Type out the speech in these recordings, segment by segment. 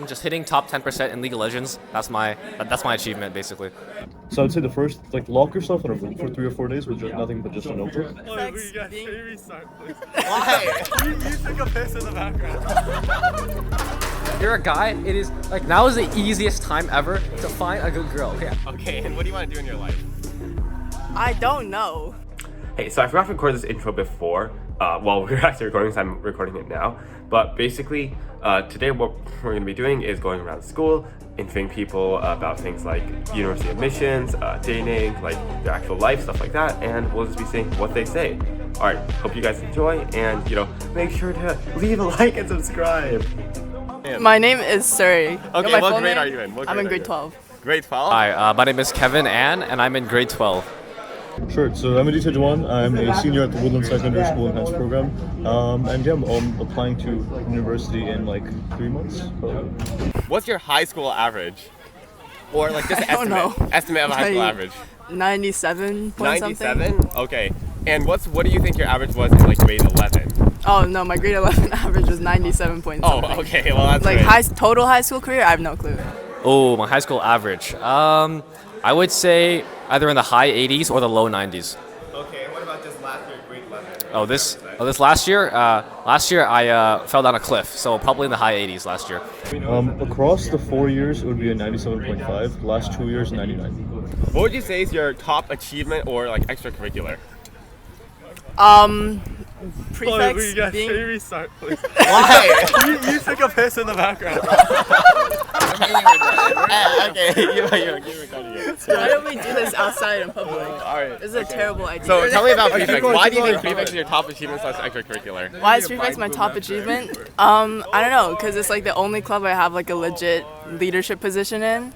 Just hitting top 10% in League of Legends. That's my achievement basically. So I'd say the first, lock yourself in a room for 3 or 4 days with just nothing but just a notebook. Can you restart, please? Why? you took a piss in the background. If you're a guy, it is like now is the easiest time ever to find a good girl. Okay. Okay, and what do you want to do in your life? I don't know. Hey, so I forgot to record this intro before, while we were actually recording, so I'm recording it now. But basically, today what we're going to be doing is going around school, interviewing people about things like university admissions, dating, like their actual life, stuff like that, and we'll just be seeing what they say. Alright, hope you guys enjoy, and, make sure to leave a like and subscribe. My name is Surrey. Okay, what grade are you in? I'm in grade 12. Grade 12? Hi, my name is Kevin Ann, and I'm in grade 12. Sure, so I'm Aditya Jawan. I'm a senior at the Woodland Secondary School Enhanced Program. And yeah, I'm applying to university in 3 months, probably. What's your high school average? Or just an I don't know. estimate of a high school average? 97 point something. 97? Okay. And what do you think your average was in grade 11? Oh no, my grade 11 average was 97 point something. Oh, okay, well that's great. Total high school career, I have no clue. Oh, my high school average. I would say either in the high 80s or the low 90s. Okay, what about just last year, grade 11? This last year? Last year I fell down a cliff, so probably in the high 80s last year. Across the 4 years, it would be a 97.5. The last 2 years, 99. What would you say is your top achievement or extracurricular? Prefects Can being... you restart, please? Why? you took a piss in the background. Okay, you're recording it. Why don't we do this outside in public? Alright. This is a terrible idea. So tell me about prefects. going, Why keep do you think going. prefects is your top achievement / extracurricular? Why is Prefects my top achievement? I don't know, because it's the only club I have a legit leadership position in.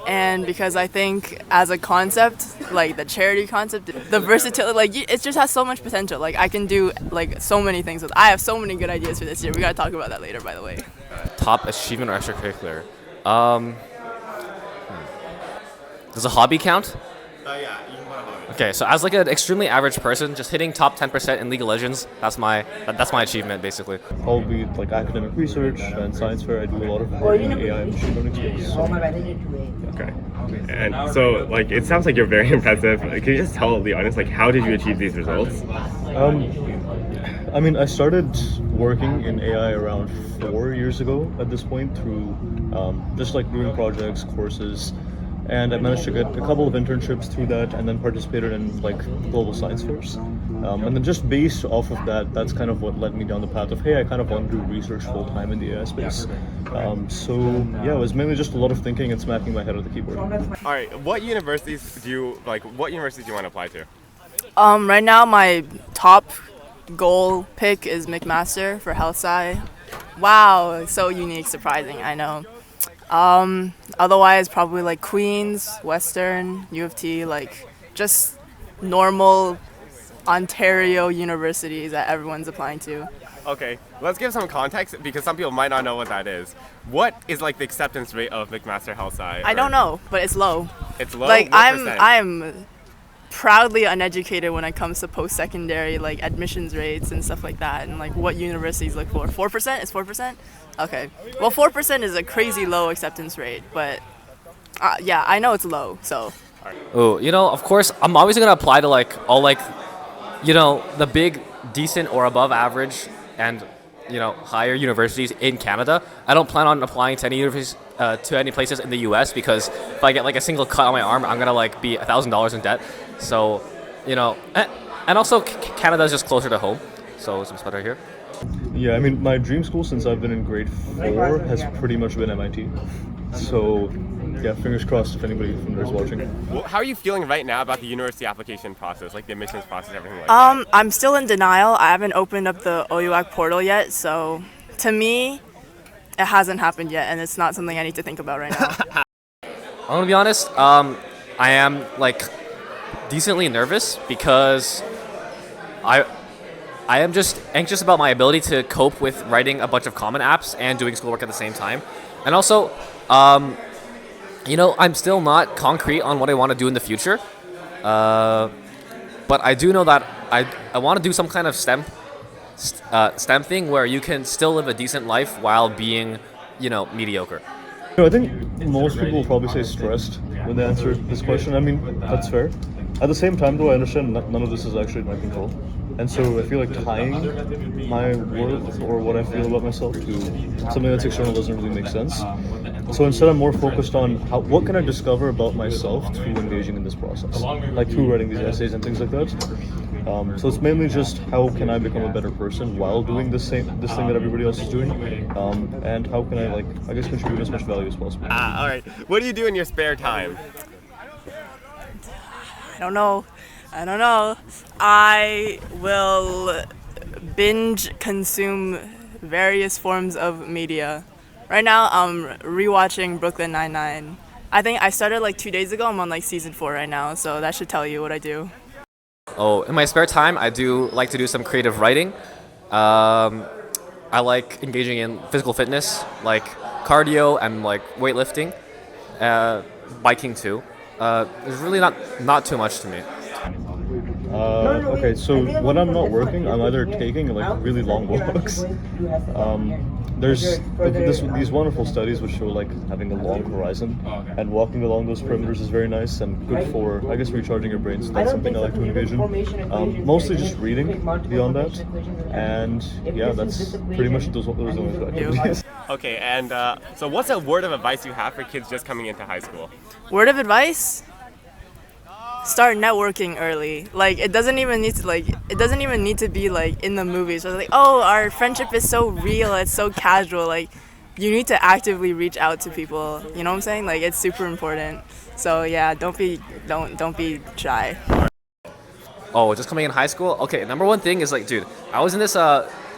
And because I think as a concept, the charity concept, the versatility, it just has so much potential. I can do so many things I have so many good ideas for this year. We gotta talk about that later, by the way. Top achievement or extracurricular? Does a hobby count? Yeah, you can put a hobby. Okay, so as an extremely average person, just hitting top 10% in League of Legends, that's my achievement basically. Probably academic research and science fair. I do a lot of work in the AI and machine learning space. So. Okay. And so, it sounds like you're very impressive. Can you just tell the audience, how did you achieve these results? I started working in AI around 4 years ago at this point through just doing projects, courses, and I managed to get a couple of internships through that and then participated in global science fairs. And then just based off of that, that's kind of what led me down the path of, hey, I kind of want to do research full time in the AI space. So yeah, it was mainly just a lot of thinking and smacking my head at the keyboard. Alright, what universities do you want to apply to? Right now my top goal pick is McMaster for health sci. Wow, so unique, surprising, I know. Otherwise probably Queens, Western, U of T, just normal Ontario universities that everyone's applying to. Okay, let's give some context because some people might not know what that is. What is the acceptance rate of McMaster Health Sci? I don't know, but it's low. It's low? What percent? I'm proudly uneducated when it comes to post-secondary admissions rates and stuff like that, and what universities look for. 4%? Is 4%? Okay. Well, 4% is a crazy low acceptance rate, but yeah, I know it's low, so. Oh, of course, I'm always gonna apply to all the big, decent or above average and higher universities in Canada. I don't plan on applying to any universities, to any places in the U.S. because if I get a single cut on my arm, I'm gonna be $1,000 in debt. So, and also Canada is just closer to home, so it's better here. Yeah, my dream school since I've been in grade 4 has pretty much been MIT. So yeah, fingers crossed if anybody from there is watching. Well, how are you feeling right now about the university application process, the admissions process, everything like that? I'm still in denial. I haven't opened up the OUAC portal yet, so to me, it hasn't happened yet, and it's not something I need to think about right now. I'm gonna be honest. I am decently nervous because I am just anxious about my ability to cope with writing a bunch of common apps and doing schoolwork at the same time, and also, I'm still not concrete on what I want to do in the future. But I do know that I want to do some kind of STEM thing where you can still live a decent life while being mediocre? I think most people will probably say stressed when they answer this question. I mean, that's fair. At the same time, though, I understand none of this is actually in my control. And so I feel like tying my worth or what I feel about myself to something that's external doesn't really make sense. So instead, I'm more focused on what can I discover about myself through engaging in this process, like through writing these essays and things like that. So it's mainly just how can I become a better person while doing this thing that everybody else is doing, and how can I contribute as much value as possible. All right. What do you do in your spare time? I don't know. I will binge consume various forms of media. Right now, I'm rewatching Brooklyn Nine-Nine. I think I started like 2 days ago. I'm on like season 4 right now, so that should tell you what I do. Oh, in my spare time, I do like to do some creative writing. I like engaging in physical fitness, like cardio and like weightlifting, biking too. There's really not too much to me. Okay, so when I'm not working, I'm either taking like really long walks. There's these wonderful studies which show like having a long horizon and walking along those perimeters is very nice and good for, I guess, recharging your brain. So that's something I like to engage in. Mostly just reading beyond that, and yeah, that's pretty much those only two activities. Okay, and so what's a word of advice you have for kids just coming into high school? Word of advice? Start networking early. Like it doesn't even need to be like in the movies. So like, oh, our friendship is so real, it's so casual. Like you need to actively reach out to people. You know what I'm saying? Like it's super important. So yeah, don't be shy. Oh, just coming in high school? Okay, number one thing is like, dude, I was in this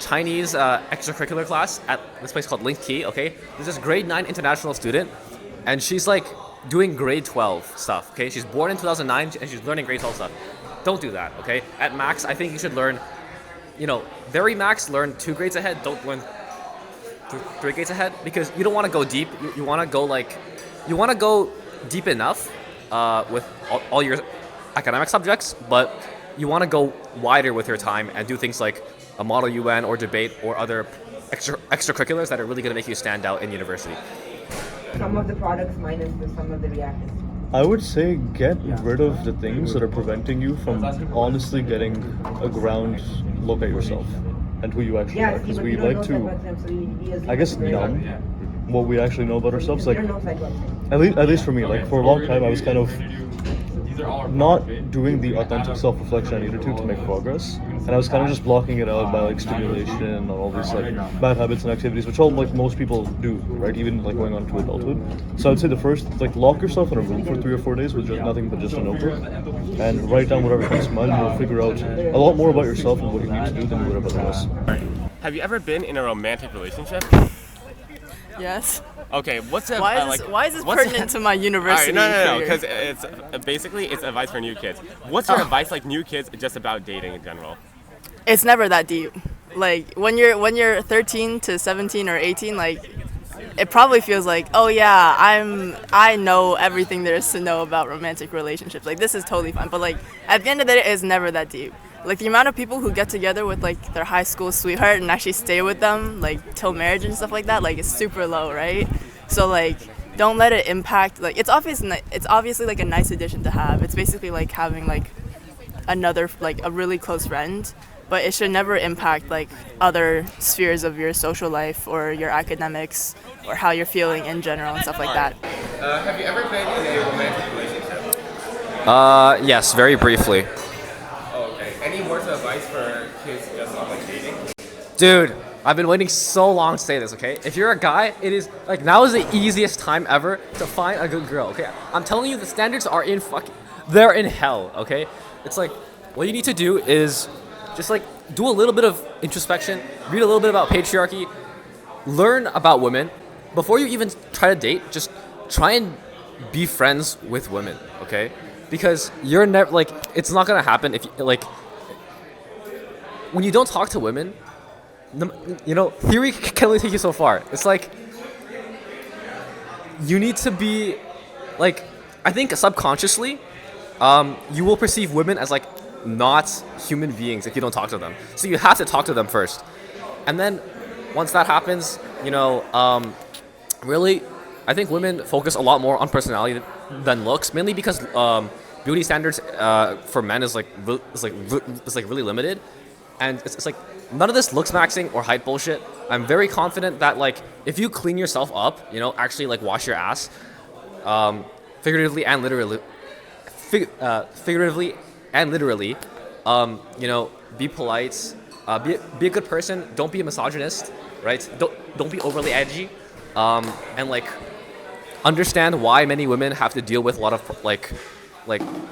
Chinese extracurricular class at this place called Link Key, okay? There's this grade 9 international student, and she's like doing grade 12 stuff, okay? She's born in 2009, and she's learning grade 12 stuff. Don't do that, okay? At max, I think you should learn, very max, learn 2 grades ahead, don't learn 3 grades ahead, because you don't want to go deep. You want to go deep enough with all your academic subjects, but you want to go wider with your time and do things like a Model UN or debate or other extracurriculars that are really going to make you stand out in university. Some of the products minus some of the reactants. I would say get rid of the things that are preventing you from honestly getting a ground look at yourself and who you actually are. Because we like to, I guess, numb what we actually know about ourselves. Like, at least for me, like for a long time, I was kind of not doing the authentic self-reflection I needed to make progress, and I was kind of just blocking it out by like stimulation and all these like bad habits and activities, which all like most people do, right? Even like going on to adulthood. So I'd say the first, like, lock yourself in a room for 3 or 4 days with just nothing but just a notebook, and write down whatever comes to mind, and you'll figure out a lot more about yourself and what you need to do than you would have otherwise. Have you ever been in a romantic relationship? Yes. Okay, what's a Why is this pertinent to my university? All right, no, career? because it's advice for new kids. What's your advice, like new kids, just about dating in general? It's never that deep. Like when you're 13 to 17 or 18, like it probably feels like, oh yeah, I know everything there is to know about romantic relationships. Like this is totally fine. But like at the end of the day, it's never that deep. Like the amount of people who get together with like their high school sweetheart and actually stay with them like till marriage and stuff like that, like it's super low, right? So like don't let it impact. Like it's obviously like a nice addition to have. It's basically like having like another, like a really close friend, but it should never impact like other spheres of your social life or your academics or how you're feeling in general and stuff like that. Have you ever been in a romantic relationship? Yes, very briefly. Okay. Any words of advice for kids just on like dating? Dude, I've been waiting so long to say this, okay? If you're a guy, it is, like, now is the easiest time ever to find a good girl, okay? I'm telling you, the standards are they're in hell, okay? It's like, what you need to do is just, like, do a little bit of introspection, read a little bit about patriarchy, learn about women. Before you even try to date, just try and be friends with women, okay? Because you're never, like, it's not gonna happen if, when you don't talk to women, theory can only take you so far. It's like, you need to be, like, I think subconsciously, you will perceive women as, like, not human beings if you don't talk to them. So you have to talk to them first. And then, once that happens, really, I think women focus a lot more on personality than looks, mainly because beauty standards for men is really limited, and it's like none of this looks maxing or height bullshit. I'm very confident that like if you clean yourself up, you know, actually like wash your ass, figuratively and literally, figuratively and literally, you know, be polite, be a good person. Don't be a misogynist, right? Don't be overly edgy, and like understand why many women have to deal with a lot of like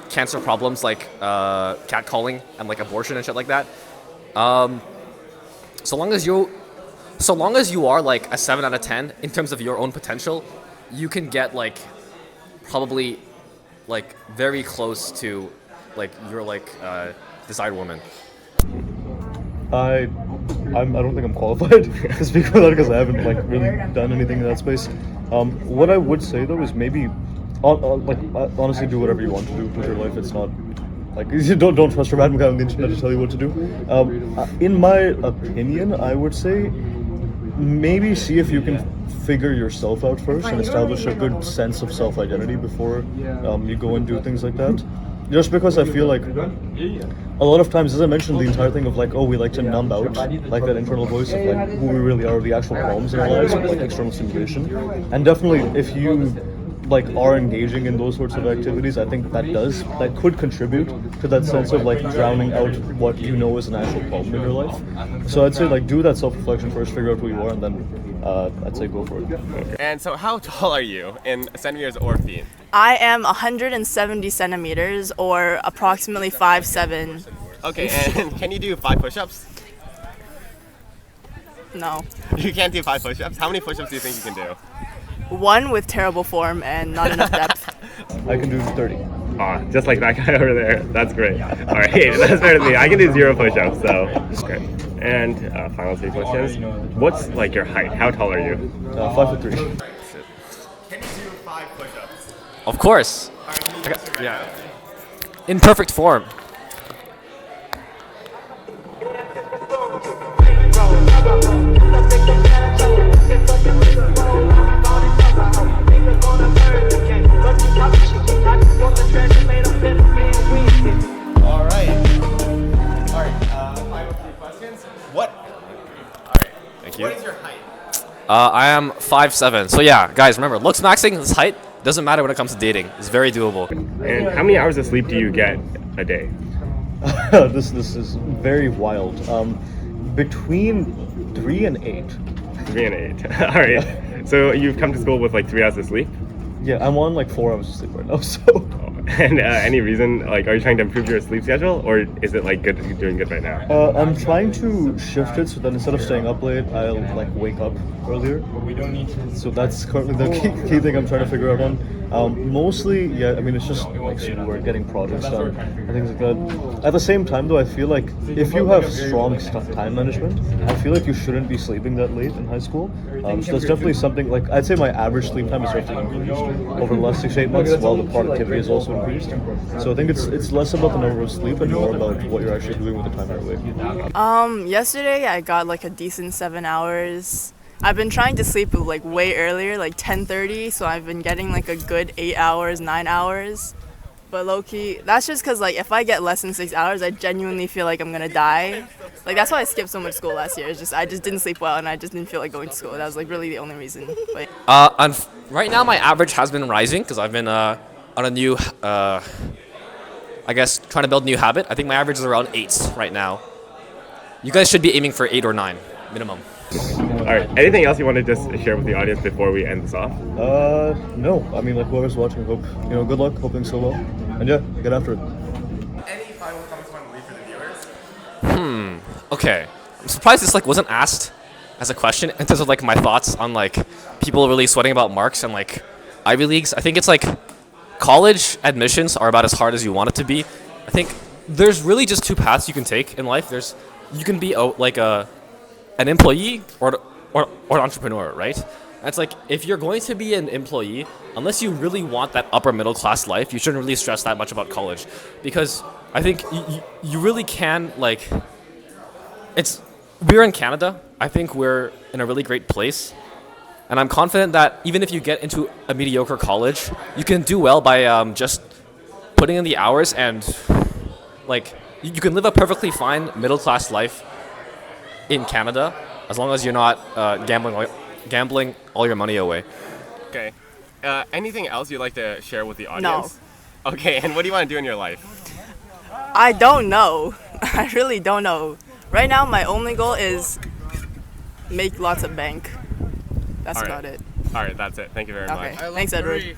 cancer problems like catcalling and like abortion and shit like that. So long as you are like a 7 out of 10 in terms of your own potential, you can get like probably like very close to like your like desired woman. I don't think I'm qualified to speak for that because I haven't like really done anything in that space. What I would say though is maybe, honestly, do whatever you want to do with your life. It's not like don't trust a random guy on the internet to tell you what to do. In my opinion, I would say maybe see if you can figure yourself out first and establish a good sense of self-identity before you go and do things like that. Just because I feel like a lot of times, as I mentioned, the entire thing of like, oh, we like to numb out like that internal voice of like who we really are, the actual problems in our lives with like external stimulation. And definitely if you like are engaging in those sorts of activities, I think that could contribute to that sense of like drowning out what you know is an actual problem in your life. So I'd say like do that self-reflection first, figure out who you are, and then I'd say go for it. And so how tall are you in centimeters or feet? I am 170 centimeters, or approximately 5'7". Okay, and can you do 5 push-ups? No. You can't do 5 push-ups? How many push-ups do you think you can do? One with terrible form and not enough depth. I can do 30. Aw, just like that guy over there. That's great. All right, that's better than me. I can do 0 push-ups, so great. And final 3 questions. What's like your height? How tall are you? 5'3". Can you do 5 push-ups? Of course. Yeah. In perfect form. Final 3 questions. Thank you. What is your height? I am 5'7". So yeah, guys, remember, looks maxing, this height doesn't matter when it comes to dating. It's very doable. And how many hours of sleep do you get a day? This is very wild. Between 3 and 8. 3 and 8. All right. So you've come to school with like 3 hours of sleep? Yeah, I'm on like 4 hours of sleep right now, so. And any reason, like, are you trying to improve your sleep schedule, or is it like good, doing good right now? I'm trying to shift it so that instead of staying up late, I'll like wake up earlier. So that's currently the key thing I'm trying to figure out on. Mostly, yeah, I mean, it's just like schoolwork, getting projects done, and things like that. At the same time, though, I feel like if you have strong time management, I feel like you shouldn't be sleeping that late in high school. So that's definitely something, like, I'd say my average sleep time has definitely increased over the last 6 to 8 months, while the productivity has also increased. So I think it's less about the number of sleep and more about what you're actually doing with the time you're awake. Yesterday I got like a decent 7 hours. I've been trying to sleep like way earlier, like 10:30, so I've been getting like a good 8 hours, 9 hours. But low-key, that's just because like if I get less than 6 hours, I genuinely feel like I'm gonna die. Like that's why I skipped so much school last year. I just didn't sleep well and I just didn't feel like going to school. That was like really the only reason. But Right now my average has been rising because I've been on a new, I guess, trying to build a new habit. I think my average is around 8 right now. You guys should be aiming for 8 or 9 minimum. All right. Anything else you want to just share with the audience before we end this off? No. I mean, like, whoever's watching, hope, good luck, hope things go well. And yeah, get after it. Any final comments you want to leave for the viewers? Okay. I'm surprised this like wasn't asked as a question in terms of like my thoughts on like people really sweating about marks and like Ivy Leagues. I think it's like college admissions are about as hard as you want it to be. I think there's really just 2 paths you can take in life. You can be an employee or an entrepreneur, right? And it's like if you're going to be an employee, unless you really want that upper middle class life, you shouldn't really stress that much about college, because I think you really can like. We're in Canada. I think we're in a really great place And I'm confident that even if you get into a mediocre college, you can do well by just putting in the hours and like you can live a perfectly fine middle class life in Canada as long as you're not gambling all your money away. Okay. Anything else you'd like to share with the audience? No. Okay, and what do you want to do in your life? I don't know. I really don't know. Right now, my only goal is make lots of bank. That's about it. All right, that's it. Thank you very Okay. much. Thanks, Edward.